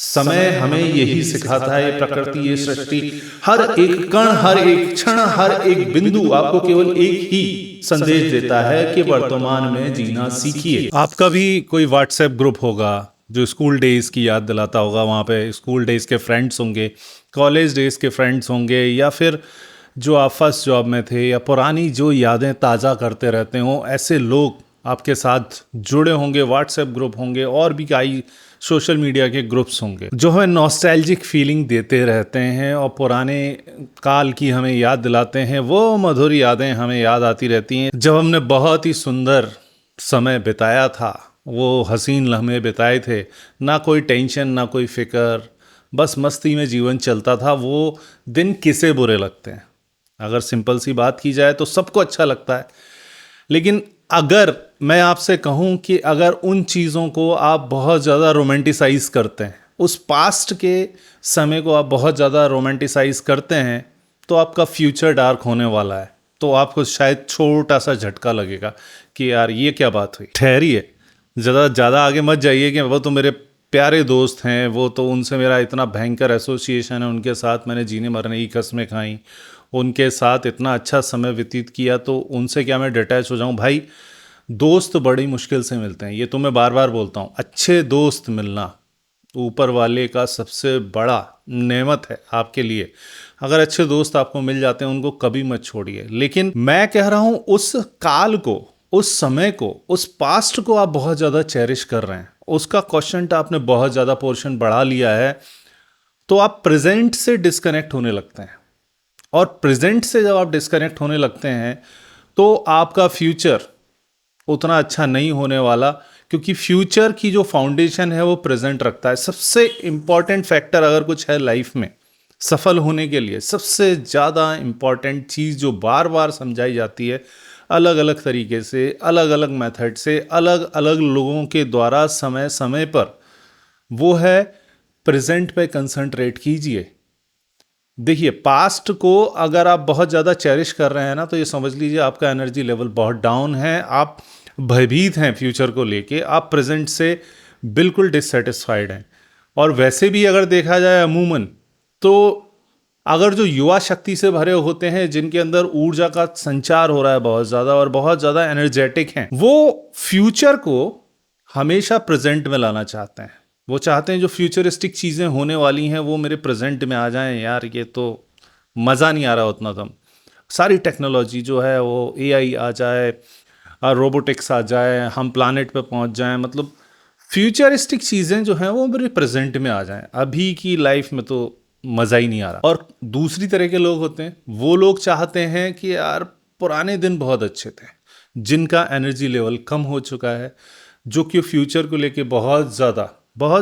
समय हमें यही सिखाता है, ये प्रकृति, ये सृष्टि, हर एक कण, हर एक क्षण, हर एक बिंदु आपको केवल एक ही संदेश देता है कि वर्तमान में जीना सीखिए। आपका भी कोई व्हाट्सएप ग्रुप होगा जो स्कूल डेज की याद दिलाता होगा। वहाँ पे स्कूल डेज के फ्रेंड्स होंगे, कॉलेज डेज के फ्रेंड्स होंगे, या फिर जो आप फर्स्ट जॉब में थे, या पुरानी जो यादें ताज़ा करते रहते हो, ऐसे लोग आपके साथ जुड़े होंगे। व्हाट्सएप ग्रुप होंगे और भी कई सोशल मीडिया के ग्रुप्स होंगे जो हमें नॉस्टैल्जिक फीलिंग देते रहते हैं और पुराने काल की हमें याद दिलाते हैं। वो मधुर यादें हमें याद आती रहती हैं जब हमने बहुत ही सुंदर समय बिताया था, वो हसीन लम्हे बिताए थे। ना कोई टेंशन, ना कोई फिक्र, बस मस्ती में जीवन चलता था। वो दिन किसे बुरे लगते हैं? अगर सिंपल सी बात की जाए तो सबको अच्छा लगता है। लेकिन अगर मैं आपसे कहूं कि अगर उन चीज़ों को आप बहुत ज़्यादा रोमांटिसाइज करते हैं, उस पास्ट के समय को आप बहुत ज़्यादा रोमांटिसाइज करते हैं, तो आपका फ्यूचर डार्क होने वाला है। तो आपको शायद छोटा सा झटका लगेगा कि यार ये क्या बात हुई, ठहरिए, ज़्यादा आगे मत जाइए कि वो तो मेरे प्यारे दोस्त हैं, वो तो उनसे मेरा इतना भयंकर एसोसिएशन है, उनके साथ मैंने जीने मरने की कस्में खाई, उनके साथ इतना अच्छा समय व्यतीत किया, तो उनसे क्या मैं डिटैच हो जाऊं? भाई, दोस्त बड़ी मुश्किल से मिलते हैं, ये तो मैं बार बार बोलता हूँ। अच्छे दोस्त मिलना ऊपर वाले का सबसे बड़ा नेमत है आपके लिए। अगर अच्छे दोस्त आपको मिल जाते हैं, उनको कभी मत छोड़िए। लेकिन मैं कह रहा हूँ, उस काल को, उस समय को, उस पास्ट को आप बहुत ज़्यादा चेरिश कर रहे हैं, उसका क्वेश्चन आपने बहुत ज़्यादा पोर्शन बढ़ा लिया है, तो आप प्रेजेंट से डिस्कनेक्ट होने लगते हैं। और प्रेजेंट से जब आप डिस्कनेक्ट होने लगते हैं तो आपका फ्यूचर उतना अच्छा नहीं होने वाला, क्योंकि फ्यूचर की जो फाउंडेशन है वो प्रेजेंट रखता है। सबसे इंपॉर्टेंट फैक्टर अगर कुछ है लाइफ में सफल होने के लिए, सबसे ज़्यादा इंपॉर्टेंट चीज़ जो बार बार समझाई जाती है, अलग अलग तरीके से, अलग अलग मेथड से, अलग अलग लोगों के द्वारा, समय समय पर, वो है प्रेजेंट पे कंसंट्रेट कीजिए। देखिए, पास्ट को अगर आप बहुत ज़्यादा चेरिश कर रहे हैं ना, तो ये समझ लीजिए आपका एनर्जी लेवल बहुत डाउन है, आप भयभीत हैं फ्यूचर को लेके, आप प्रेजेंट से बिल्कुल डिससेटिस्फाइड हैं। और वैसे भी अगर देखा जाए अमूमन, तो अगर जो युवा शक्ति से भरे होते हैं, जिनके अंदर ऊर्जा का संचार हो रहा है बहुत ज़्यादा और बहुत ज़्यादा एनर्जेटिक हैं, वो फ्यूचर को हमेशा प्रेजेंट में लाना चाहते हैं। वो चाहते हैं जो फ्यूचरिस्टिक चीज़ें होने वाली हैं वो मेरे प्रेजेंट में आ जाएं। यार, ये तो मज़ा नहीं आ रहा उतना। तुम सारी टेक्नोलॉजी जो है वो एआई आ जाए, रोबोटिक्स आ जाए, हम प्लानेट पे पहुंच जाएं, मतलब फ्यूचरिस्टिक चीज़ें जो हैं वो मेरे प्रेजेंट में आ जाएं। अभी की लाइफ में तो मज़ा ही नहीं आ रहा। और दूसरी तरह के लोग होते हैं, वो लोग चाहते हैं कि यार पुराने दिन बहुत अच्छे थे, जिनका एनर्जी लेवल कम हो चुका है, जो कि फ्यूचर को लेके बहुत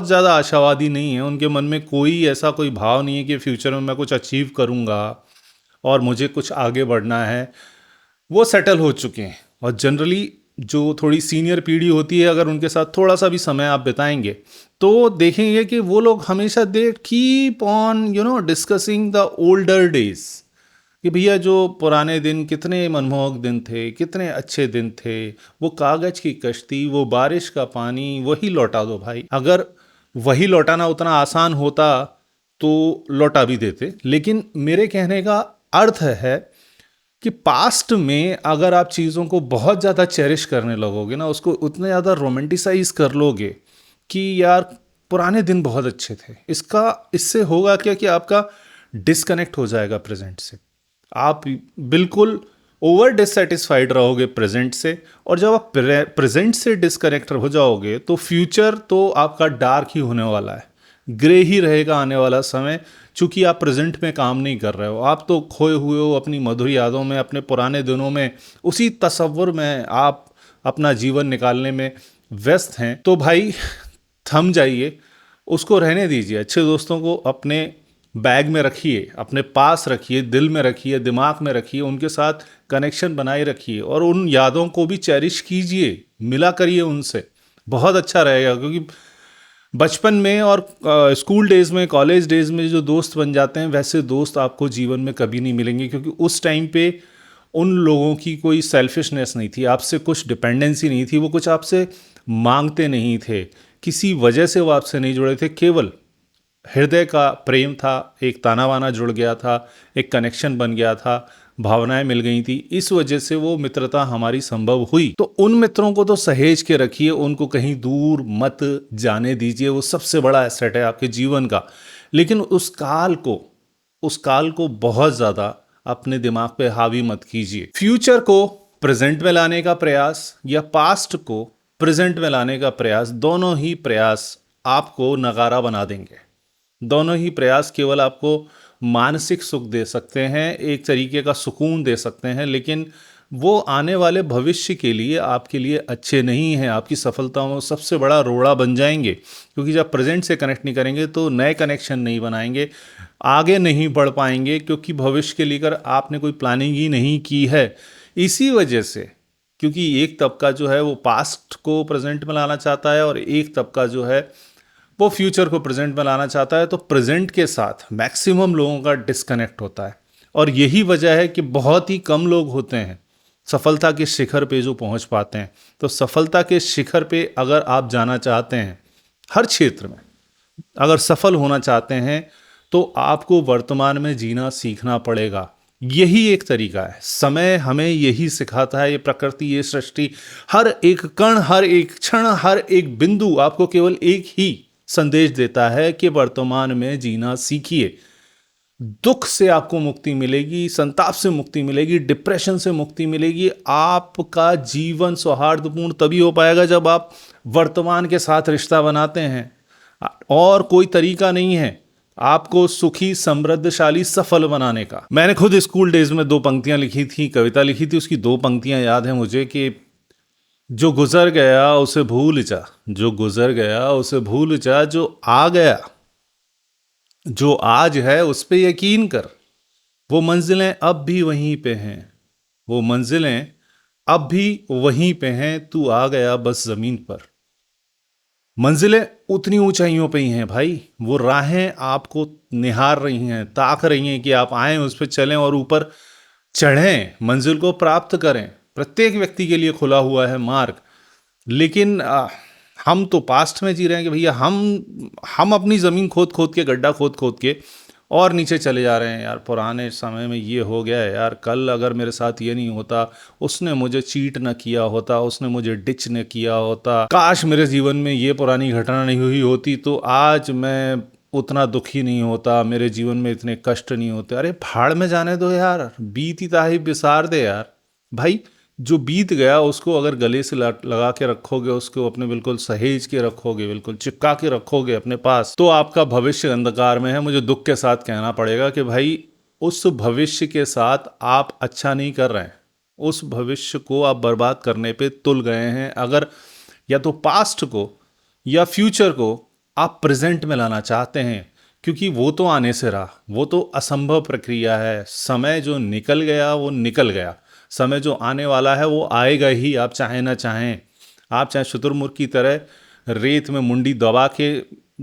ज़्यादा आशावादी नहीं है। उनके मन में कोई ऐसा कोई भाव नहीं है कि फ्यूचर में मैं कुछ अचीव करूँगा और मुझे कुछ आगे बढ़ना है। वो सेटल हो चुके हैं। और जनरली जो थोड़ी सीनियर पीढ़ी होती है, अगर उनके साथ थोड़ा सा भी समय आप बिताएंगे तो देखेंगे कि वो लोग हमेशा they keep on discussing the older days, कि भैया जो पुराने दिन कितने मनमोहक दिन थे, कितने अच्छे दिन थे, वो कागज की कश्ती, वो बारिश का पानी, वही लौटा दो भाई। अगर वही लौटाना उतना आसान होता तो लौटा भी देते। लेकिन मेरे कहने का अर्थ है कि पास्ट में अगर आप चीज़ों को बहुत ज़्यादा चेरिश करने लगोगे ना, उसको उतने ज़्यादा रोमांटिसाइज कर लोगे कि यार पुराने दिन बहुत अच्छे थे, इससे होगा क्या कि आपका डिस्कनेक्ट हो जाएगा प्रेजेंट से। आप बिल्कुल ओवर डिससेटिस्फाइड रहोगे प्रेजेंट से। और जब आप प्रेजेंट से डिस्कनेक्ट हो जाओगे तो फ्यूचर तो आपका डार्क ही होने वाला है, ग्रे ही रहेगा आने वाला समय। चूंकि आप प्रेजेंट में काम नहीं कर रहे हो, आप तो खोए हुए हो अपनी मधुर यादों में, अपने पुराने दिनों में, उसी तसव्वुर में आप अपना जीवन निकालने में व्यस्त हैं। तो भाई थम जाइए, उसको रहने दीजिए। अच्छे दोस्तों को अपने बैग में रखिए, अपने पास रखिए, दिल में रखिए, दिमाग में रखिए, उनके साथ कनेक्शन बनाए रखिए और उन यादों को भी चेरिश कीजिए, मिला करिए उनसे। बहुत अच्छा रहेगा, क्योंकि बचपन में और स्कूल डेज में, कॉलेज डेज में जो दोस्त बन जाते हैं, वैसे दोस्त आपको जीवन में कभी नहीं मिलेंगे, क्योंकि उस टाइम पे उन लोगों की कोई सेल्फिशनेस नहीं थी, आपसे कुछ डिपेंडेंसी नहीं थी, वो कुछ आपसे मांगते नहीं थे, किसी वजह से वो आपसे नहीं जुड़े थे। केवल हृदय का प्रेम था, एक ताना बाना जुड़ गया था, एक कनेक्शन बन गया था, भावनाएं मिल गई थी, इस वजह से वो मित्रता हमारी संभव हुई। तो उन मित्रों को तो सहेज के रखिए, उनको कहीं दूर मत जाने दीजिए, वो सबसे बड़ा एसेट है आपके जीवन का। लेकिन उस काल को बहुत ज़्यादा अपने दिमाग पे हावी मत कीजिए। फ्यूचर को प्रेजेंट में लाने का प्रयास या पास्ट को प्रेजेंट में लाने का प्रयास, दोनों ही प्रयास आपको नगारा बना देंगे। दोनों ही प्रयास केवल आपको मानसिक सुख दे सकते हैं, एक तरीके का सुकून दे सकते हैं, लेकिन वो आने वाले भविष्य के लिए आपके लिए अच्छे नहीं हैं। आपकी सफलताओं में सबसे बड़ा रोड़ा बन जाएंगे, क्योंकि जब प्रेजेंट से कनेक्ट नहीं करेंगे तो नए कनेक्शन नहीं बनाएंगे, आगे नहीं बढ़ पाएंगे, क्योंकि भविष्य के लेकर आपने कोई प्लानिंग ही नहीं की है। इसी वजह से, क्योंकि एक तबका जो है वो पास्ट को प्रेजेंट में लाना चाहता है और एक तबका जो है वो फ्यूचर को प्रेजेंट में लाना चाहता है, तो प्रेजेंट के साथ मैक्सिमम लोगों का डिस्कनेक्ट होता है। और यही वजह है कि बहुत ही कम लोग होते हैं सफलता के शिखर पे जो पहुंच पाते हैं। तो सफलता के शिखर पे अगर आप जाना चाहते हैं, हर क्षेत्र में अगर सफल होना चाहते हैं, तो आपको वर्तमान में जीना सीखना पड़ेगा। यही एक तरीका है। समय हमें यही सिखाता है, ये प्रकृति, ये सृष्टि, हर एक कण, हर एक क्षण, हर एक बिंदु आपको केवल एक ही संदेश देता है कि वर्तमान में जीना सीखिए। दुख से आपको मुक्ति मिलेगी, संताप से मुक्ति मिलेगी, डिप्रेशन से मुक्ति मिलेगी। आपका जीवन सौहार्दपूर्ण तभी हो पाएगा जब आप वर्तमान के साथ रिश्ता बनाते हैं। और कोई तरीका नहीं है आपको सुखी, समृद्धशाली, सफल बनाने का। मैंने खुद स्कूल डेज में 2 पंक्तियां लिखी थी, कविता लिखी थी, उसकी 2 पंक्तियां याद है मुझे कि जो गुजर गया उसे भूल जा, जो गुजर गया उसे भूल जा, जो आ गया, जो आज है उस पे यकीन कर। वो मंजिलें अब भी वहीं पे हैं, वो मंजिलें अब भी वहीं पे हैं, तू आ गया बस जमीन पर। मंजिलें उतनी ऊंचाइयों पे ही हैं भाई, वो राहें आपको निहार रही हैं, ताक रही हैं कि आप आएं, उस पर चलें और ऊपर चढ़ें, मंजिल को प्राप्त करें। प्रत्येक व्यक्ति के लिए खुला हुआ है मार्ग। लेकिन हम तो पास्ट में जी रहे हैं कि भैया हम अपनी ज़मीन खोद खोद के, गड्ढा खोद खोद के और नीचे चले जा रहे हैं। यार पुराने समय में ये हो गया है, यार कल अगर मेरे साथ ये नहीं होता, उसने मुझे चीट न किया होता, उसने मुझे डिच न किया होता, काश मेरे जीवन में ये पुरानी घटना नहीं हुई होती तो आज मैं उतना दुखी नहीं होता, मेरे जीवन में इतने कष्ट नहीं होते। अरे भाड़ में जाने दो यार, बीती ताही बिसार दे यार। भाई जो बीत गया उसको अगर गले से लगा के रखोगे, उसको अपने बिल्कुल सहेज के रखोगे, बिल्कुल चिपका के रखोगे अपने पास, तो आपका भविष्य अंधकार में है। मुझे दुख के साथ कहना पड़ेगा कि भाई उस भविष्य के साथ आप अच्छा नहीं कर रहे हैं, उस भविष्य को आप बर्बाद करने पे तुल गए हैं। अगर या तो पास्ट को या फ्यूचर को आप प्रेजेंट में लाना चाहते हैं, क्योंकि वो तो आने से रहा, वो तो असंभव प्रक्रिया है। समय जो निकल गया वो निकल गया, समय जो आने वाला है वो आएगा ही, आप चाहें ना चाहें। आप चाहे शुतुरमुर्ग की तरह रेत में मुंडी दबा के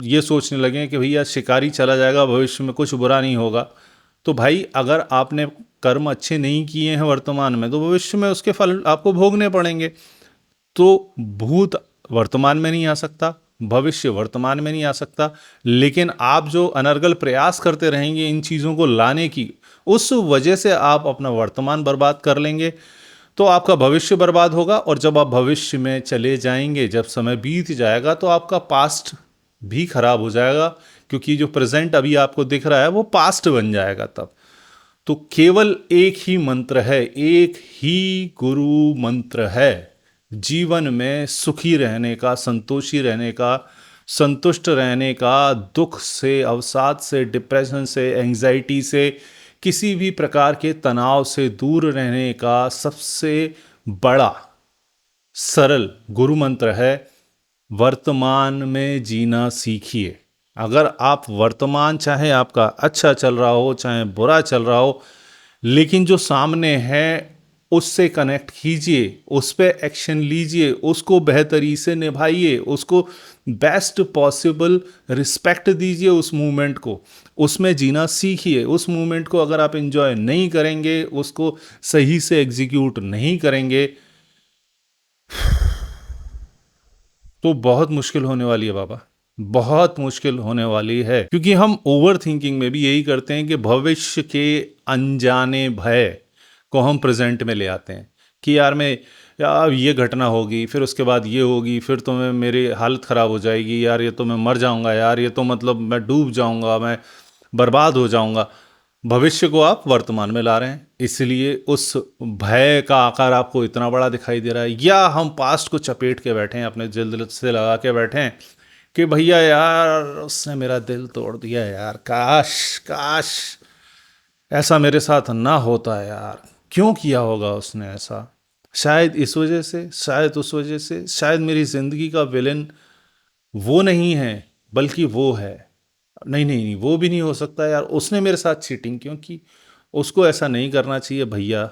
ये सोचने लगें कि भैया शिकारी चला जाएगा, भविष्य में कुछ बुरा नहीं होगा, तो भाई अगर आपने कर्म अच्छे नहीं किए हैं वर्तमान में, तो भविष्य में उसके फल आपको भोगने पड़ेंगे। तो भूत वर्तमान में नहीं आ सकता, भविष्य वर्तमान में नहीं आ सकता, लेकिन आप जो अनर्गल प्रयास करते रहेंगे इन चीज़ों को लाने की, उस वजह से आप अपना वर्तमान बर्बाद कर लेंगे, तो आपका भविष्य बर्बाद होगा। और जब आप भविष्य में चले जाएंगे, जब समय बीत जाएगा, तो आपका पास्ट भी खराब हो जाएगा, क्योंकि जो प्रेजेंट अभी आपको दिख रहा है वो पास्ट बन जाएगा तब। तो केवल एक ही मंत्र है, एक ही गुरु मंत्र है जीवन में सुखी रहने का, संतोषी रहने का, संतुष्ट रहने का, दुख से, अवसाद से, डिप्रेशन से, एंजाइटी से, किसी भी प्रकार के तनाव से दूर रहने का सबसे बड़ा सरल गुरु मंत्र है, वर्तमान में जीना सीखिए। अगर आप वर्तमान, चाहे आपका अच्छा चल रहा हो चाहे बुरा चल रहा हो, लेकिन जो सामने है उससे कनेक्ट कीजिए, उस पर एक्शन लीजिए, उसको बेहतरी से निभाइए, उसको बेस्ट पॉसिबल रिस्पेक्ट दीजिए उस मूवमेंट को, उसमें जीना सीखिए। उस मूवमेंट को अगर आप एंजॉय नहीं करेंगे, उसको सही से एग्जीक्यूट नहीं करेंगे, तो बहुत मुश्किल होने वाली है बाबा। बहुत मुश्किल होने वाली है, क्योंकि हम ओवर थिंकिंग में भी यही करते हैं कि भविष्य के अनजाने भय को हम प्रेजेंट में ले आते हैं कि यार ये घटना होगी, फिर उसके बाद ये होगी, फिर तो मेरी हालत ख़राब हो जाएगी, यार ये तो मैं मर जाऊंगा, यार ये तो मतलब मैं डूब जाऊंगा, मैं बर्बाद हो जाऊंगा। भविष्य को आप वर्तमान में ला रहे हैं, इसलिए उस भय का आकार आपको इतना बड़ा दिखाई दे रहा है। या हम पास्ट को चपेट के बैठे हैं, अपने दिल से लगा के बैठे हैं कि भैया यार उसने मेरा दिल तोड़ दिया यार, काश काश ऐसा मेरे साथ ना होता यार, क्यों किया होगा उसने ऐसा, शायद इस वजह से, शायद उस वजह से, शायद मेरी ज़िंदगी का विलेन वो नहीं है बल्कि वो है। नहीं नहीं नहीं, वो भी नहीं हो सकता यार, उसने मेरे साथ चीटिंग क्यों की, उसको ऐसा नहीं करना चाहिए भैया।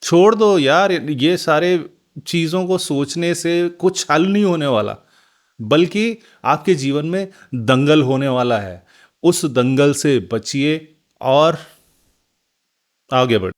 छोड़ दो यार, ये सारे चीज़ों को सोचने से कुछ हल नहीं होने वाला, बल्कि आपके जीवन में दंगल होने वाला है। उस दंगल से बचिए और आगे बढ़िए।